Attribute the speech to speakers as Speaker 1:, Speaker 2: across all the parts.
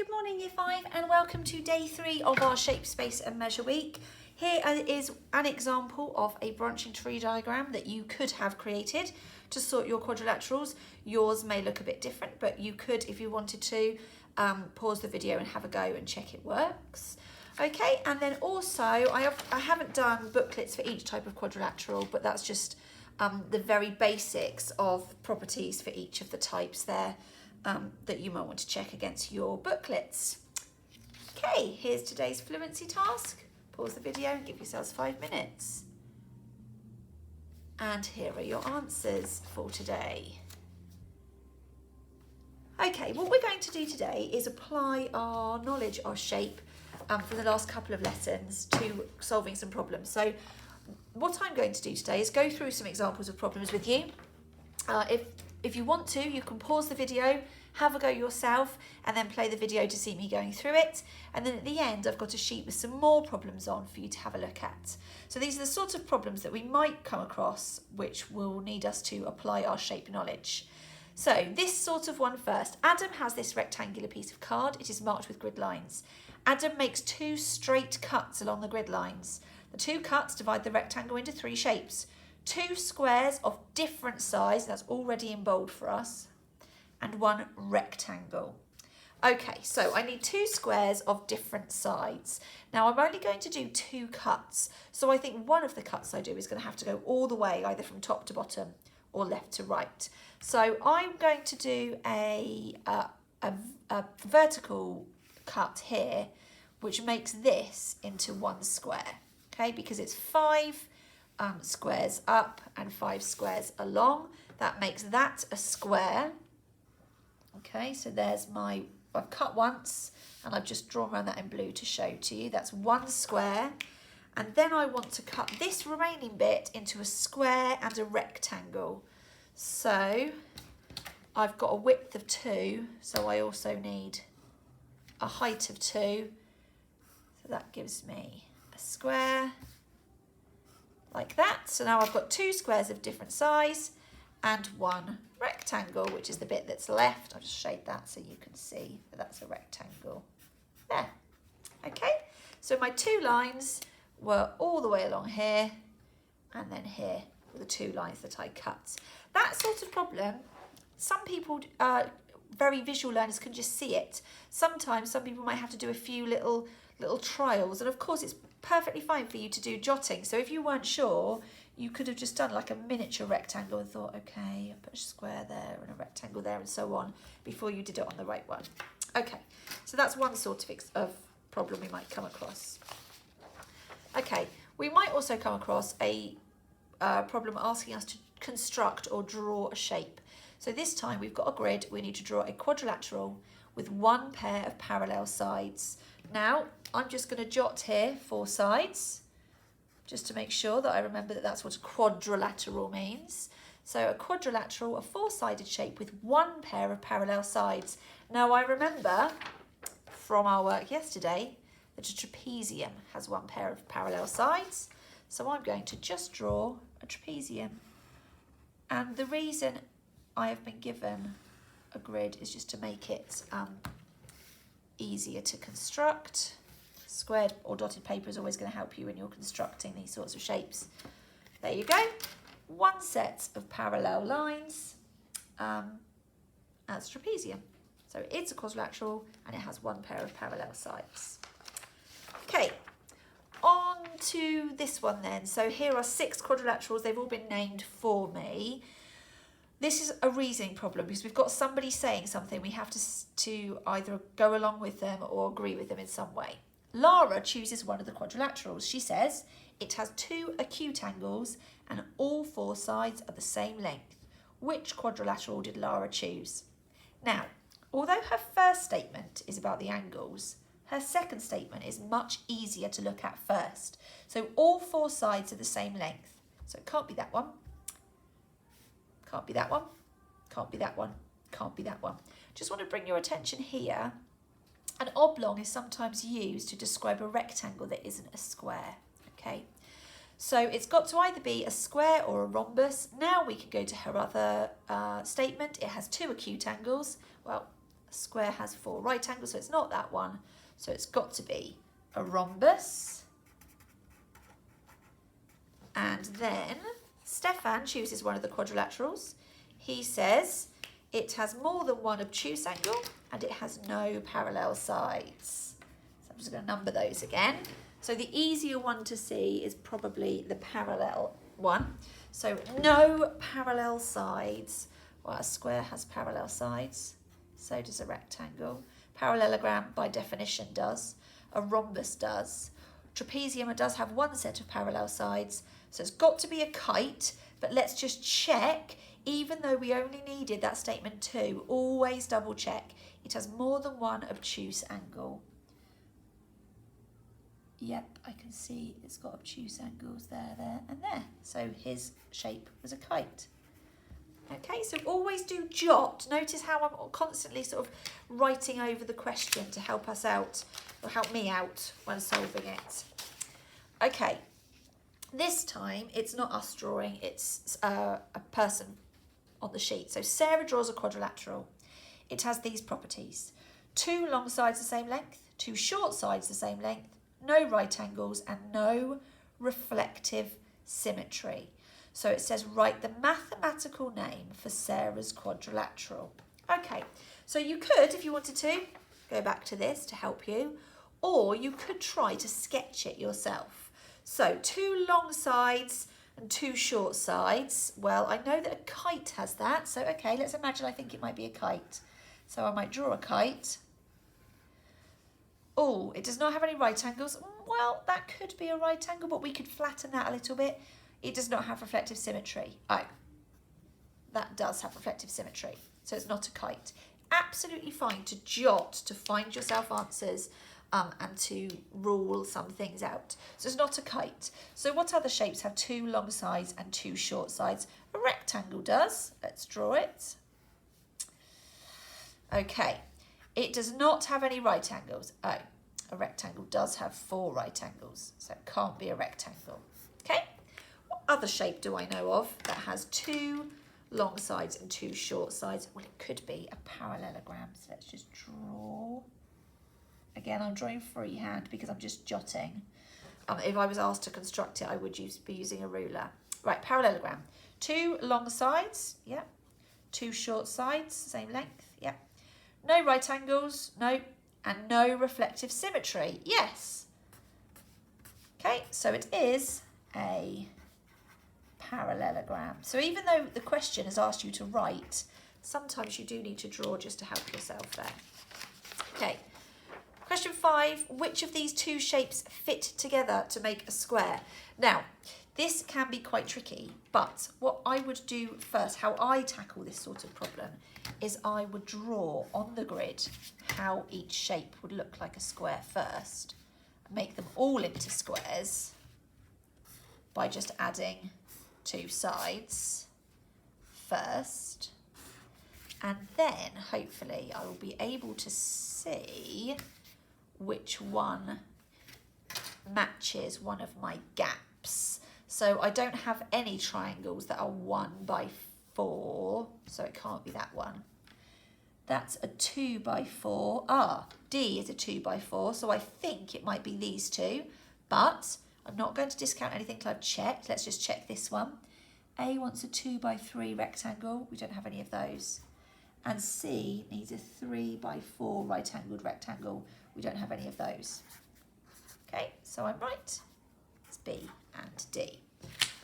Speaker 1: Good morning Year 5 and welcome to day 3 of our Shape, Space and Measure week. Here is an example of a branching tree diagram that you could have created to sort your quadrilaterals. Yours may look a bit different, but you could, if you wanted to, pause the video and have a go and check it works. Okay, and then also I haven't done booklets for each type of quadrilateral, but that's just the very basics of properties for each of the types there. That you might want to check against your booklets. Okay, here's today's fluency task. Pause the video and give yourselves 5 minutes. And here are your answers for today. Okay, what we're going to do today is apply our knowledge of shape from the last couple of lessons to solving some problems. So what I'm going to do today is go through some examples of problems with you. If you want to, you can pause the video, have a go yourself, and then play the video to see me going through it. And then at the end, I've got a sheet with some more problems on for you to have a look at. So these are the sorts of problems that we might come across, which will need us to apply our shape knowledge. So this sort of one first. Adam has this rectangular piece of card. It is marked with grid lines. Adam makes 2 straight cuts along the grid lines. The 2 cuts divide the rectangle into 3 shapes. 2 squares of different size, that's already in bold for us, and 1 rectangle. Okay, so I need 2 squares of different sides. Now I'm only going to do 2 cuts, so I think one of the cuts I do is going to have to go all the way, either from top to bottom or left to right. So I'm going to do a vertical cut here, which makes this into 1 square, okay, because it's 5 squares up and 5 squares along. That makes that a square. Okay, so there's I've cut once and I've just drawn around that in blue to show to you. That's 1 square. And then I want to cut this remaining bit into a square and a rectangle. So I've got a width of 2, so I also need a height of 2. So that gives me a square like that. So now I've got 2 squares of different size and 1 rectangle, which is the bit that's left. I'll just shade that so you can see that that's a rectangle there. Okay, so my 2 lines were all the way along here and then here were the 2 lines that I cut. That sort of problem, some people, very visual learners, can just see it. Sometimes some people might have to do a few little trials, and of course it's perfectly fine for you to do jotting. So if you weren't sure, you could have just done like a miniature rectangle and thought, okay, I put a square there and a rectangle there and so on before you did it on the right one. Okay, so that's one sort of problem we might come across. Okay, we might also come across a problem asking us to construct or draw a shape. So this time we've got a grid, we need to draw a quadrilateral with 1 pair of parallel sides. Now, I'm just going to jot here 4 sides, just to make sure that I remember that that's what a quadrilateral means. So a quadrilateral, a 4-sided shape with 1 pair of parallel sides. Now, I remember from our work yesterday that a trapezium has 1 pair of parallel sides. So I'm going to just draw a trapezium. And the reason I have been given a grid is just to make it easier to construct. Squared or dotted paper is always going to help you when you're constructing these sorts of shapes. There you go. 1 set of parallel lines as trapezium. So it's a quadrilateral and it has 1 pair of parallel sides. Okay, on to this one then. So here are 6 quadrilaterals. They've all been named for me. This is a reasoning problem because we've got somebody saying something. We have to either go along with them or agree with them in some way. Lara chooses one of the quadrilaterals. She says it has 2 acute angles and all 4 sides are the same length. Which quadrilateral did Lara choose? Now, although her first statement is about the angles, her second statement is much easier to look at first. So all 4 sides are the same length. So it can't be that one. Can't be that one, can't be that one, can't be that one. Just want to bring your attention here. An oblong is sometimes used to describe a rectangle that isn't a square, okay? So it's got to either be a square or a rhombus. Now we can go to her other statement. It has 2 acute angles. Well, A square has 4 right angles, so it's not that one. So it's got to be a rhombus. And then Stefan chooses one of the quadrilaterals. He says it has more than one obtuse angle and it has no parallel sides. So I'm just going to number those again. So the easier one to see is probably the parallel one. So no parallel sides. Well, a square has parallel sides. So does a rectangle. Parallelogram by definition does. A rhombus does. Trapezium does have one set of parallel sides. So it's got to be a kite. But let's just check. Even though we only needed that statement 2, always double check. It has more than one obtuse angle. Yep, I can see it's got obtuse angles there, and there. So his shape was a kite. Okay, so always do jot. Notice how I'm constantly sort of writing over the question to help us out, or help me out when solving it. Okay, this time it's not us drawing, it's a person on the sheet. So Sarah draws a quadrilateral. It has these properties. 2 long sides the same length, 2 short sides the same length, no right angles and no reflective symmetry. So it says write the mathematical name for Sarah's quadrilateral. Okay, so you could, if you wanted to, go back to this to help you, or you could try to sketch it yourself. So 2 long sides and 2 short sides. Well, I know that a kite has that, so okay, let's imagine I think it might be a kite. So I might draw a kite. Oh, it does not have any right angles. Well, that could be a right angle, but we could flatten that a little bit. It does not have reflective symmetry. Oh, that does have reflective symmetry, so it's not a kite. Absolutely fine to jot, to find yourself answers, and to rule some things out. So it's not a kite. So what other shapes have 2 long sides and 2 short sides? A rectangle does. Let's draw it. Okay, it does not have any right angles. Oh, a rectangle does have 4 right angles, so it can't be a rectangle. Okay, what other shape do I know of that has 2 long sides and 2 short sides? Well, it could be a parallelogram, so let's just draw. Again, I'm drawing freehand because I'm just jotting. If I was asked to construct it, I would be using a ruler. Right, parallelogram. 2 long sides, yeah. 2 short sides, same length, yeah. No right angles, no. And no reflective symmetry, yes. Okay, so it is a parallelogram. So even though the question has asked you to write, sometimes you do need to draw just to help yourself there. Okay. Question 5, which of these 2 shapes fit together to make a square? Now, this can be quite tricky, but what I would do first, how I tackle this sort of problem, is I would draw on the grid how each shape would look like a square first, make them all into squares by just adding 2 sides first, and then hopefully I will be able to see which one matches one of my gaps. So I don't have any triangles that are 1 by 4, so it can't be that one. That's a 2 by 4. Ah, D is a 2 by 4, so I think it might be these 2, but I'm not going to discount anything till I've checked. Let's just check this one. A wants a 2 by 3 rectangle. We don't have any of those. And C needs a 3 by 4 right-angled rectangle. We don't have any of those. Okay, so I'm right. It's B and D.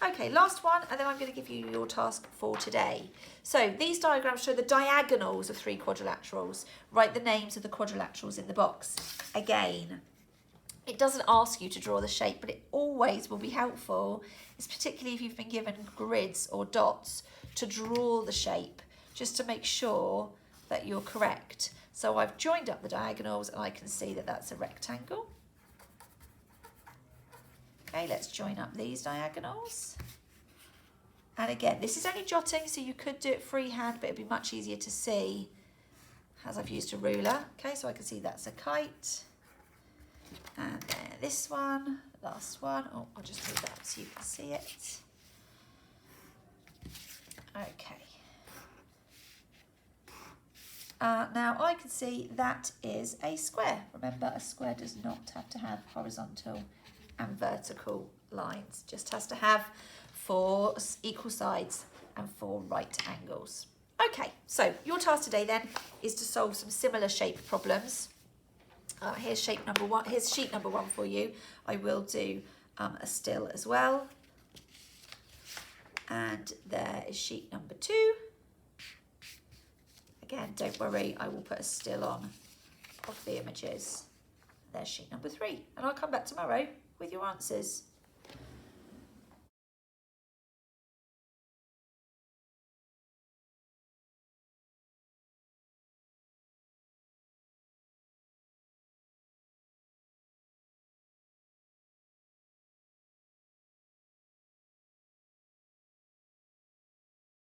Speaker 1: Okay, last one, and then I'm going to give you your task for today. So these diagrams show the diagonals of 3 quadrilaterals. Write the names of the quadrilaterals in the box. Again, it doesn't ask you to draw the shape, but it always will be helpful, it's particularly if you've been given grids or dots, to draw the shape, just to make sure that you're correct. So I've joined up the diagonals and I can see that that's a rectangle. Okay, let's join up these diagonals. And again, this is only jotting, so you could do it freehand, but it'd be much easier to see as I've used a ruler. Okay, so I can see that's a kite. And then this one, last one. Oh, I'll just move that up so you can see it. Okay. Now I can see that is a square. Remember, a square does not have to have horizontal and vertical lines, just has to have 4 equal sides and 4 right angles. Okay, so your task today then is to solve some similar shape problems. Here's shape number 1. Here's sheet number 1 for you. I will do a still as well. And there is sheet number 2. Again, don't worry, I will put a still on of the images. There's sheet number 3. And I'll come back tomorrow with your answers.